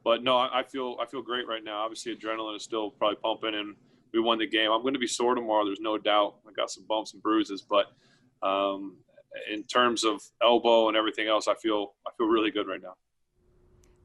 But no, I feel great right now. Obviously, adrenaline is still probably pumping, and we won the game. I'm going to be sore tomorrow. There's no doubt. I got some bumps and bruises, but in terms of elbow and everything else, I feel really good right now.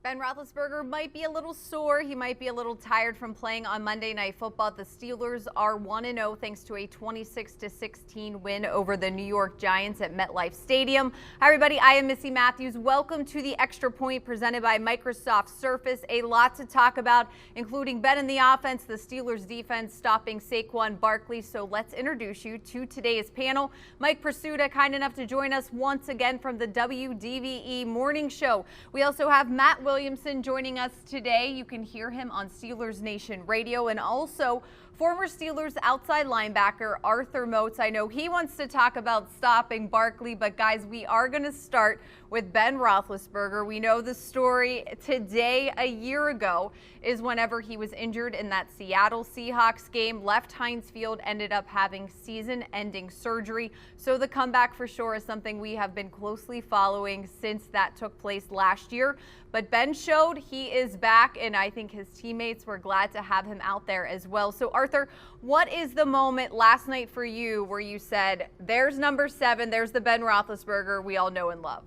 Ben Roethlisberger might be a little sore. He might be a little tired from playing on Monday Night Football. The Steelers are 1-0 thanks to a 26-16 win over the New York Giants at MetLife Stadium. Hi, everybody. I am Missi Matthews. Welcome to the Extra Point presented by Microsoft Surface. A lot to talk about, including Ben in the offense, the Steelers defense stopping Saquon Barkley. So let's introduce you to today's panel. Mike Prisuta, kind enough to join us once again from the WDVE Morning Show. We also have Matt Williamson joining us today. You can hear him on Steelers Nation Radio, and also former Steelers outside linebacker Arthur Moats. I know he wants to talk about stopping Barkley, but guys, we are going to start with Ben Roethlisberger. We know the story today. A year ago is whenever he was injured in that Seattle Seahawks game, left Heinz Field, ended up having season-ending surgery. So the comeback for sure is something we have been closely following since that took place last year. But Ben showed he is back, and I think his teammates were glad to have him out there as well. So Arthur, what is the moment last night for you where you said, there's number 7, there's the Ben Roethlisberger we all know and love?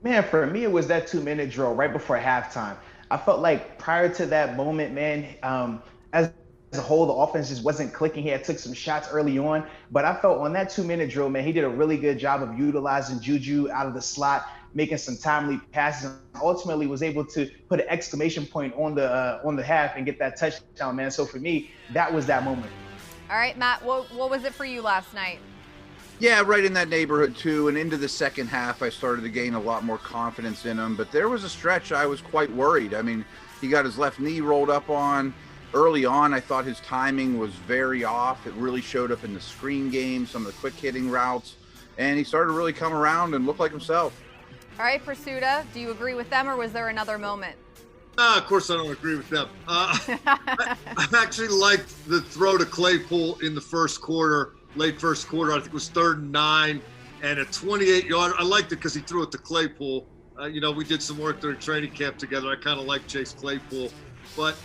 Man, for me, it was that 2-minute drill right before halftime. I felt like prior to that moment, man, as a whole, the offense just wasn't clicking. He had took some shots early on, but I felt on that 2-minute drill, man, he did a really good job of utilizing Juju out of the slot, making some timely passes, and ultimately was able to put an exclamation point on the half and get that touchdown, man. So for me, that was that moment. All right, Matt, what was it for you last night? Yeah, right in that neighborhood too. And into the second half, I started to gain a lot more confidence in him. But there was a stretch I was quite worried. I mean, he got his left knee rolled up on. Early on, I thought his timing was very off. It really showed up in the screen game, some of the quick hitting routes. And he started to really come around and look like himself. All right, Prisuta, do you agree with them, or was there another moment? Of course I don't agree with them. I actually liked the throw to Claypool in the first quarter, late first quarter. I think it was 3rd and 9 and a 28-yard. I liked it because he threw it to Claypool. We did some work during training camp together. I kind of like Chase Claypool. But,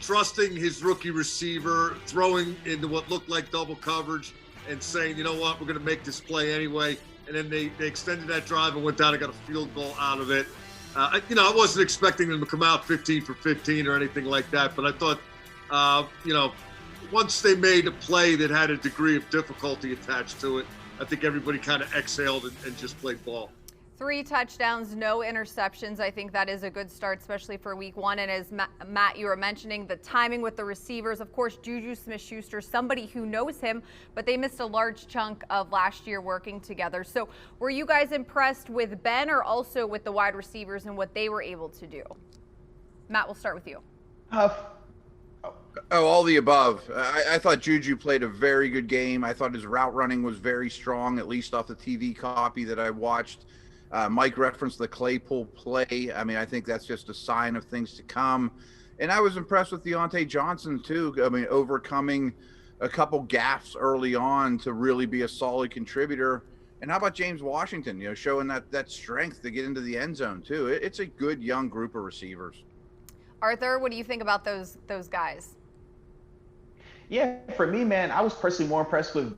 trusting his rookie receiver, throwing into what looked like double coverage and saying, you know what, we're going to make this play anyway. And then they extended that drive and went down and got a field goal out of it. I wasn't expecting them to come out 15 for 15 or anything like that. But I thought, once they made a play that had a degree of difficulty attached to it, I think everybody kind of exhaled and just played ball. 3 touchdowns, no interceptions. I think that is a good start, especially for week 1. And as Matt, you were mentioning, the timing with the receivers, of course, Juju Smith-Schuster, somebody who knows him, but they missed a large chunk of last year working together. So were you guys impressed with Ben or also with the wide receivers and what they were able to do? Matt, we'll start with you. All the above. I thought Juju played a very good game. I thought his route running was very strong, at least off the TV copy that I watched. Mike referenced the Claypool play. I mean, I think that's just a sign of things to come. And I was impressed with Deontay Johnson, too. I mean, overcoming a couple gaffes early on to really be a solid contributor. And how about James Washington, showing that strength to get into the end zone, too. It's a good young group of receivers. Arthur, what do you think about those guys? Yeah, for me, man, I was personally more impressed with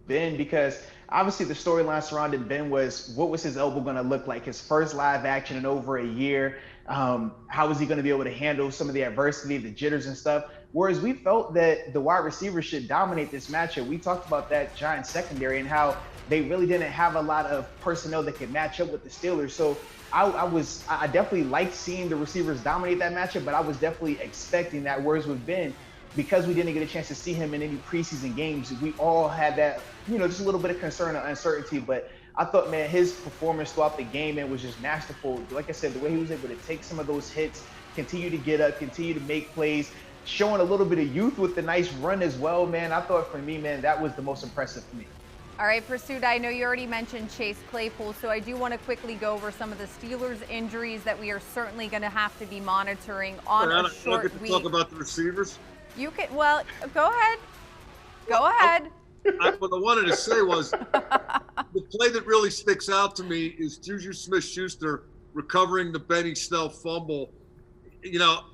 Ben because obviously the storyline surrounding Ben was what was his elbow going to look like, his first live action in over a year. How was he going to be able to handle some of the adversity, the jitters and stuff? Whereas we felt that the wide receivers should dominate this matchup. We talked about that Giants secondary and how they really didn't have a lot of personnel that could match up with the Steelers. So I definitely liked seeing the receivers dominate that matchup, but I was definitely expecting that. Whereas with Ben, because we didn't get a chance to see him in any preseason games, we all had that, just a little bit of concern and uncertainty. But I thought, man, his performance throughout the game, man, was just masterful. Like I said, the way he was able to take some of those hits, continue to get up, continue to make plays, showing a little bit of youth with the nice run as well, man. I thought for me, man, that was the most impressive for me. All right, Prisuta, I know you already mentioned Chase Claypool, so I do want to quickly go over some of the Steelers' injuries that we are certainly going to have to be monitoring on a short week. Talk about the receivers? You can, well, go ahead. Go ahead. What I wanted to say was the play that really sticks out to me is Juju Smith-Schuster recovering the Benny Snell fumble. You know,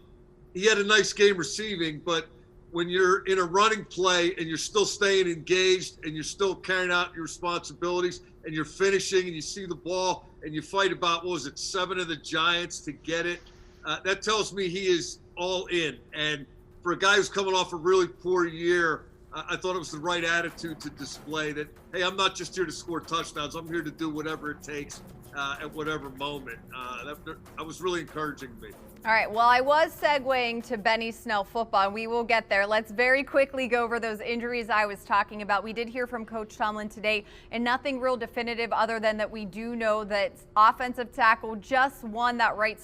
he had a nice game receiving, but when you're in a running play and you're still staying engaged and you're still carrying out your responsibilities and you're finishing and you see the ball and you fight about, what was it, 7 of the Giants to get it, that tells me he is all in. And for a guy who's coming off a really poor year, I thought it was the right attitude to display that, hey, I'm not just here to score touchdowns. I'm here to do whatever it takes at whatever moment. That was really encouraging to me. All right, well, I was segueing to Benny Snell football, and we will get there. Let's very quickly go over those injuries I was talking about. We did hear from Coach Tomlin today, and nothing real definitive other than that we do know that offensive tackle just won that right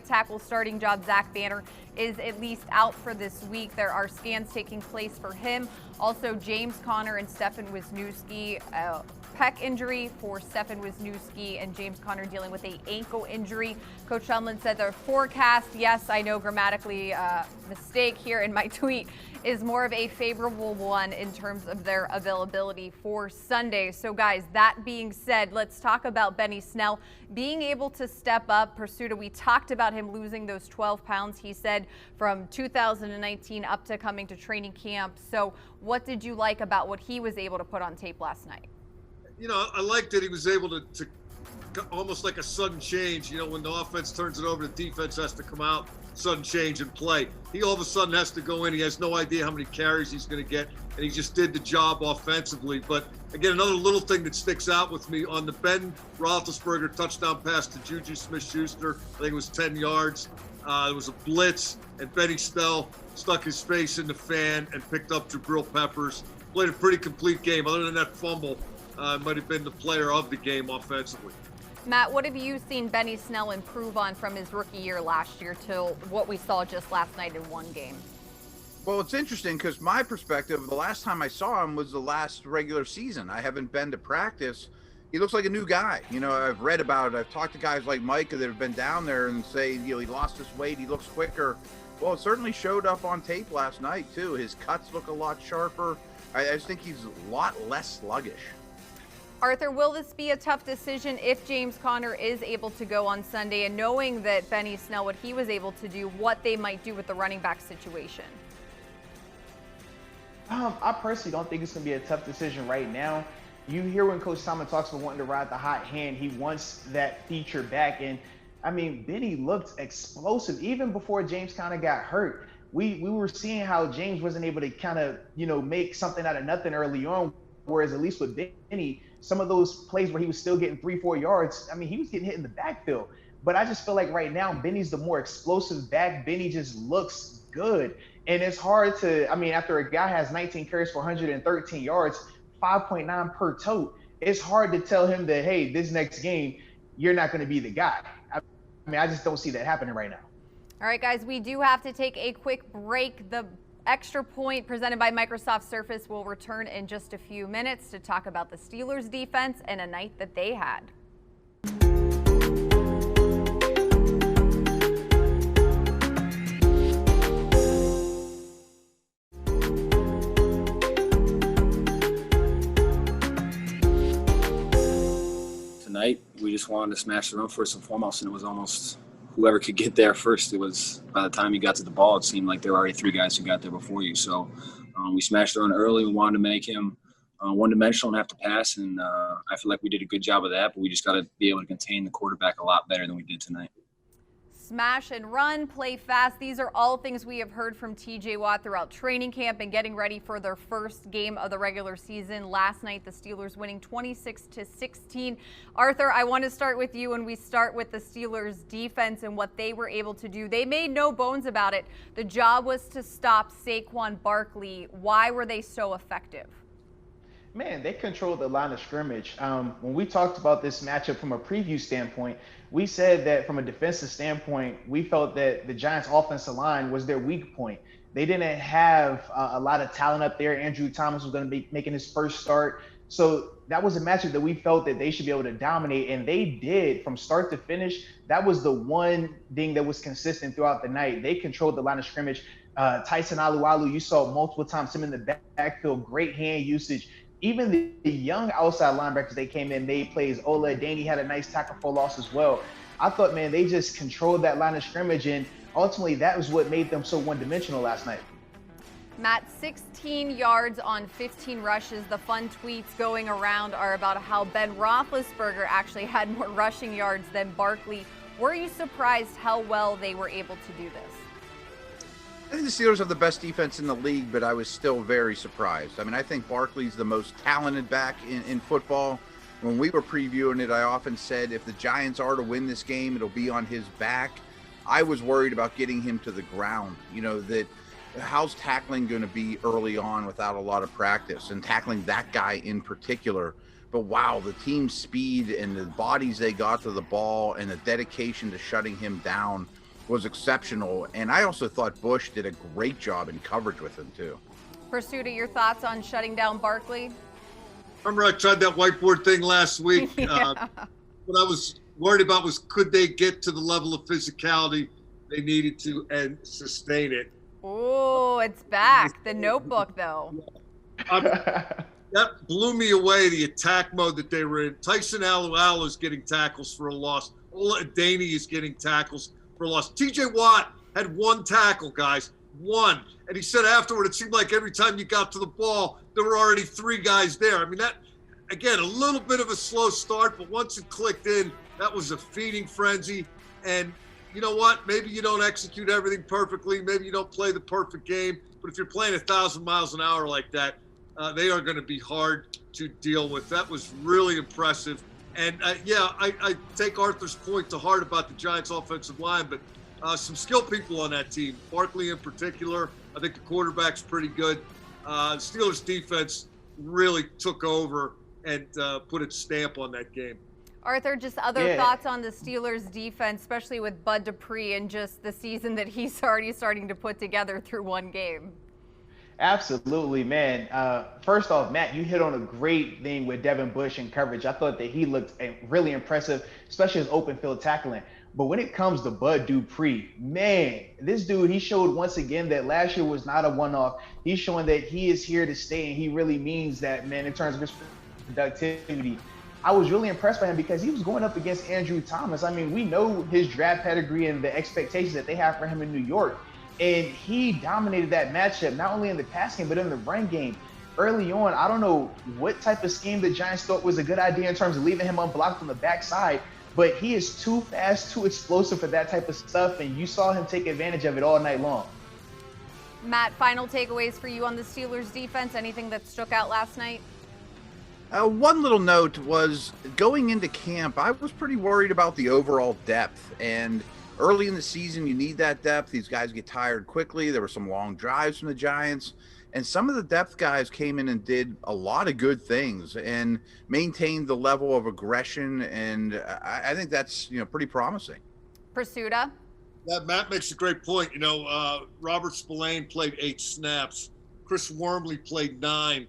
tackle starting job. Zach Banner is at least out for this week. There are scans taking place for him. Also, James Conner and Stefan Wisniewski, pec injury for Stefan Wisniewski, and James Conner dealing with an ankle injury. Coach Tomlin said their forecast, yes, I know grammatically mistake here in my tweet, is more of a favorable one in terms of their availability for Sunday. So guys, that being said, let's talk about Benny Snell being able to step up. Prisuta, we talked about him losing those 12 pounds, he said, from 2019 up to coming to training camp. So what did you like about what he was able to put on tape last night? You know, I liked that he was able to almost like a sudden change. You know, when the offense turns it over, the defense has to come out, sudden change and play. He all of a sudden has to go in. He has no idea how many carries he's going to get, and he just did the job offensively. But again, another little thing that sticks out with me on the Ben Roethlisberger touchdown pass to Juju Smith-Schuster, I think it was 10 yards. There was a blitz, and Benny Snell stuck his face in the fan and picked up Jabril Peppers. Played a pretty complete game. Other than that fumble, might have been the player of the game offensively. Matt, what have you seen Benny Snell improve on from his rookie year last year till what we saw just last night in one game? Well, it's interesting because my perspective, the last time I saw him was the last regular season. I haven't been to practice. He looks like a new guy. You know, I've read about it. I've talked to guys like Mike that have been down there and say, you know, he lost his weight. He looks quicker. Well, it certainly showed up on tape last night, too. His cuts look a lot sharper. I just think he's a lot less sluggish. Arthur, will this be a tough decision if James Conner is able to go on Sunday, and knowing that Benny Snell, what he was able to do, what they might do with the running back situation? I personally don't think it's going to be a tough decision right now. You hear when Coach Tomlin talks about wanting to ride the hot hand, he wants that feature back. And I mean, Benny looked explosive even before James Conner got hurt. We were seeing how James wasn't able to kind of, you know, make something out of nothing early on. Whereas at least with Benny, some of those plays where he was still getting 3-4 yards, I mean, he was getting hit in the backfield. But I just feel like right now, Benny's the more explosive back. Benny just looks good. And it's hard to, I mean, after a guy has 19 carries for 113 yards, 5.9 per tote, it's hard to tell him that, hey, this next game, you're not going to be the guy. I mean, I just don't see that happening right now. All right, guys, we do have to take a quick break. The Extra Point presented by Microsoft Surface will return in just a few minutes to talk about the Steelers defense and a night that they had. Tonight, we just wanted to smash the run first and foremost, and it was almost whoever could get there first. It was, by the time you got to the ball, it seemed like there were already 3 guys who got there before you. So we smashed the run early. We wanted to make him one-dimensional and have to pass, and I feel like we did a good job of that, but we just got to be able to contain the quarterback a lot better than we did tonight. Smash and run, play fast. These are all things we have heard from TJ Watt throughout training camp and getting ready for their first game of the regular season. Last night, the Steelers winning 26-16. Arthur, I want to start with you, and we start with the Steelers defense and what they were able to do. They made no bones about it. The job was to stop Saquon Barkley. Why were they so effective? Man, they controlled the line of scrimmage. When we talked about this matchup from a preview standpoint, we said that from a defensive standpoint, we felt that the Giants' offensive line was their weak point. They didn't have a lot of talent up there. Andrew Thomas was going to be making his first start. So that was a matchup that we felt that they should be able to dominate, and they did from start to finish. That was the one thing that was consistent throughout the night. They controlled the line of scrimmage. Tyson Alualu, you saw multiple times him in the backfield, great hand usage. Even the young outside linebackers they came in, made plays. Ola Adaney had a nice tackle for loss as well. I thought, man, they just controlled that line of scrimmage, and ultimately that was what made them so one-dimensional last night. Matt, 16 yards on 15 rushes. The fun tweets going around are about how Ben Roethlisberger actually had more rushing yards than Barkley. Were you surprised how well they were able to do this? I think the Steelers have the best defense in the league, but I was still very surprised. I mean, I think Barkley's the most talented back in football. When we were previewing it, I often said if the Giants are to win this game, it'll be on his back. I was worried about getting him to the ground. You know, that how's tackling going to be early on without a lot of practice, and tackling that guy in particular. But wow, the team's speed and the bodies they got to the ball and the dedication to shutting him down was exceptional. And I also thought Bush did a great job in coverage with him too. Prisuta, your thoughts on shutting down Barkley? Remember I tried that whiteboard thing last week? Yeah. What I was worried about was, could they get to the level of physicality they needed to and sustain it? Oh, it's back. The Notebook, though. That blew me away, the attack mode that they were in. Tyson Alualu is getting tackles for a loss. Ola Adeni is getting tackles for a loss. TJ Watt had one tackle, guys. One. And he said afterward, it seemed like every time you got to the ball, there were already three guys there. I mean, that, again, a little bit of a slow start, but once it clicked in, that was a feeding frenzy. And you know what? Maybe you don't execute everything perfectly. Maybe you don't play the perfect game. But if you're playing 1,000 miles an hour like that, they are going to be hard to deal with. That was really impressive. And, I take Arthur's point to heart about the Giants' offensive line, but some skilled people on that team, Barkley in particular. I think the quarterback's pretty good. Steelers' defense really took over and put its stamp on that game. Arthur, just other thoughts on the Steelers' defense, especially with Bud Dupree and just the season that he's already starting to put together through one game? Absolutely, man. First off, Matt, you hit on a great thing with Devin Bush in coverage. I thought that he looked really impressive, especially his open field tackling. But when it comes to Bud Dupree, man, this dude, he showed once again that last year was not a one-off. He's showing that he is here to stay, and he really means that, man, in terms of his productivity. I was really impressed by him because he was going up against Andrew Thomas. I mean, we know his draft pedigree and the expectations that they have for him in New York. And he dominated that matchup, not only in the pass game, but in the run game. Early on, I don't know what type of scheme the Giants thought was a good idea in terms of leaving him unblocked on the backside, but he is too fast, too explosive for that type of stuff, and you saw him take advantage of it all night long. Matt, final takeaways for you on the Steelers defense? Anything that struck out last night? One little note was, going into camp, I was pretty worried about the overall depth. And early in the season, you need that depth. These guys get tired quickly. There were some long drives from the Giants. And some of the depth guys came in and did a lot of good things and maintained the level of aggression. And I think that's, pretty promising. Prisuta? Yeah, Matt makes a great point. Robert Spillane played 8 snaps. Chris Wormley played 9.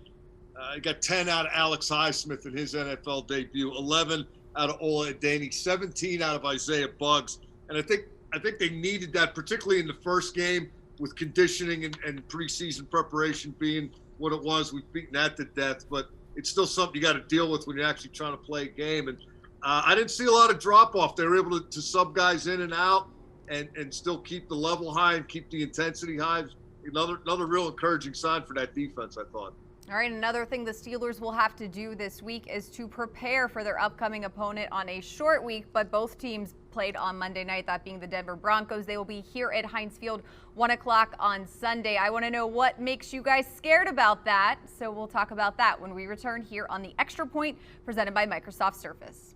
He got 10 out of Alex Highsmith in his NFL debut, 11 out of Ola Adeni, 17 out of Isaiah Buggs. And I think they needed that, particularly in the first game, with conditioning and preseason preparation being what it was. We've beaten that to death, but it's still something you got to deal with when you're actually trying to play a game. And I didn't see a lot of drop-off. They were able to sub guys in and out and still keep the level high and keep the intensity high. Another real encouraging sign for that defense, I thought. All right, another thing the Steelers will have to do this week is to prepare for their upcoming opponent on a short week, but both teams played on Monday night, that being the Denver Broncos. They will be here at Heinz Field, 1 o'clock on Sunday. I want to know what makes you guys scared about that, so we'll talk about that when we return here on the Extra Point, presented by Microsoft Surface.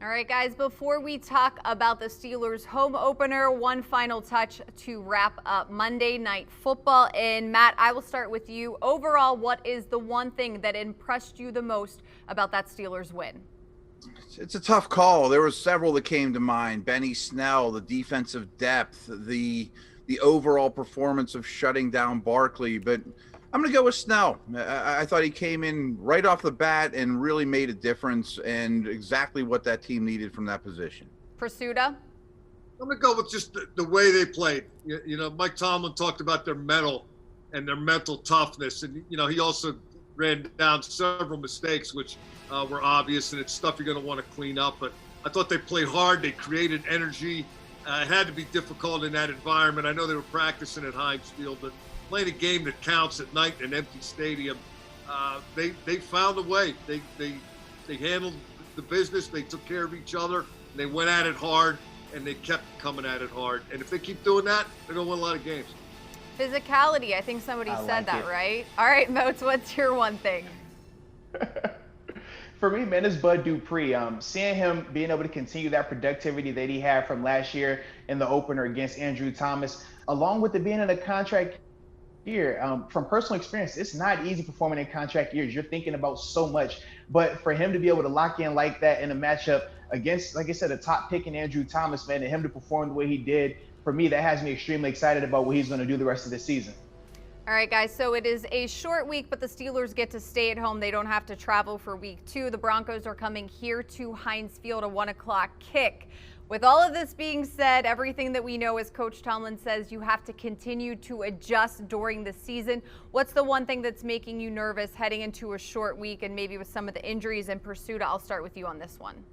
All right, guys, before we talk about the Steelers home opener, one final touch to wrap up Monday Night Football. And Matt, I will start with you. Overall, what is the one thing that impressed you the most about that Steelers win? It's a tough call. There were several that came to mind. Benny Snell, the defensive depth, the overall performance of shutting down Barkley. But I'm going to go with Snell. I thought he came in right off the bat and really made a difference, and exactly what that team needed from that position. Prisuta? I'm going to go with just the way they played. You know, Mike Tomlin talked about their mettle and their mental toughness. And, you know, he also ran down several mistakes, which were obvious, and it's stuff you're going to want to clean up. But I thought they played hard. They created energy. It had to be difficult in that environment. I know they were practicing at Heinz Field, but playing a game that counts at night in an empty stadium, they found a way. They handled the business. They took care of each other. And they went at it hard, and they kept coming at it hard. And if they keep doing that, they're going to win a lot of games. Physicality. I think somebody said that, right? All right, Moats, what's your one thing? For me, man, it's Bud Dupree. Seeing him being able to continue that productivity that he had from last year in the opener against Andrew Thomas, along with it being in a contract year. From personal experience, it's not easy performing in contract years. You're thinking about so much. But for him to be able to lock in like that in a matchup against, like I said, a top pick in Andrew Thomas, man, and him to perform the way he did, for me, that has me extremely excited about what he's going to do the rest of the season. All right, guys, so it is a short week, but the Steelers get to stay at home. They don't have to travel for week 2. The Broncos are coming here to Heinz Field, a 1 o'clock kick. With all of this being said, everything that we know, as Coach Tomlin says, you have to continue to adjust during the season. What's the one thing that's making you nervous heading into a short week and maybe with some of the injuries and Prisuta? I'll start with you on this one.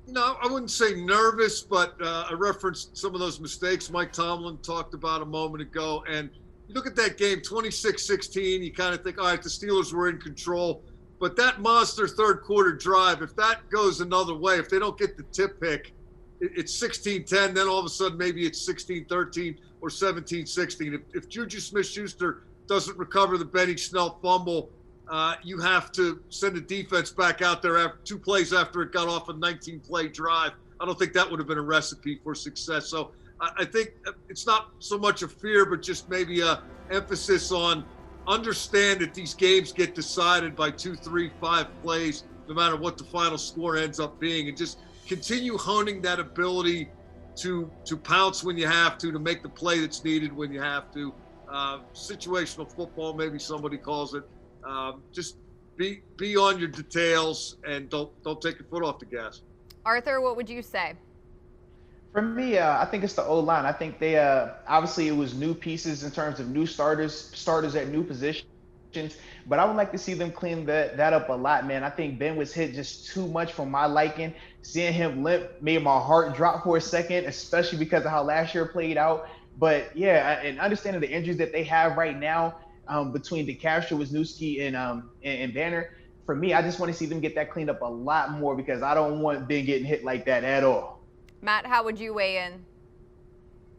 No, I wouldn't say nervous, but I referenced some of those mistakes Mike Tomlin talked about a moment ago. And you look at that game, 26-16, you kind of think, all right, the Steelers were in control. But that monster third quarter drive, if that goes another way, if they don't get the tip pick, it's 16-10, then all of a sudden maybe it's 16-13 or 17-16. If Juju Smith-Schuster doesn't recover the Benny Snell fumble, you have to send the defense back out there after 2 plays after it got off a 19-play drive. I don't think that would have been a recipe for success. So I think it's not so much a fear, but just maybe a emphasis on understand that these games get decided by 2, 3, 5 plays, no matter what the final score ends up being, and just continue honing that ability to pounce when you have to make the play that's needed when you have to. Situational football, maybe somebody calls it. Just be on your details and don't take your foot off the gas. Arthur, what would you say? For me, I think it's the O-line. I think they obviously it was new pieces in terms of new starters at new positions, but I would like to see them clean that up a lot, man. I think Ben was hit just too much for my liking. Seeing him limp made my heart drop for a second, especially because of how last year played out. But yeah, and understanding the injuries that they have right now between DeCastro, Wisniewski, and Banner, for me, I just want to see them get that cleaned up a lot more because I don't want Ben getting hit like that at all. Matt, how would you weigh in?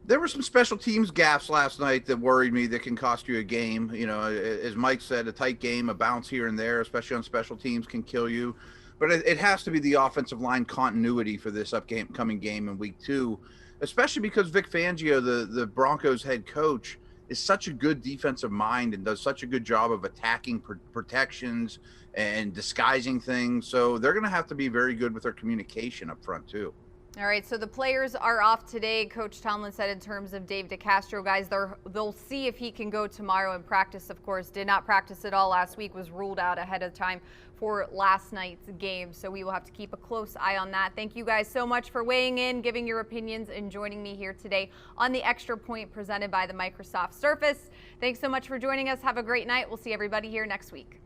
There were some special teams gaffes last night that worried me that can cost you a game. You know, as Mike said, a tight game, a bounce here and there, especially on special teams, can kill you. But it has to be the offensive line continuity for this upcoming game in week 2, especially because Vic Fangio, the Broncos head coach, is such a good defensive mind and does such a good job of attacking protections and disguising things. So they're going to have to be very good with their communication up front too. All right, so the players are off today. Coach Tomlin said in terms of Dave DeCastro, guys, they'll see if he can go tomorrow and practice. Of course, did not practice at all last week, was ruled out ahead of time for last night's game. So we will have to keep a close eye on that. Thank you guys so much for weighing in, giving your opinions, and joining me here today on the Extra Point presented by the Microsoft Surface. Thanks so much for joining us. Have a great night. We'll see everybody here next week.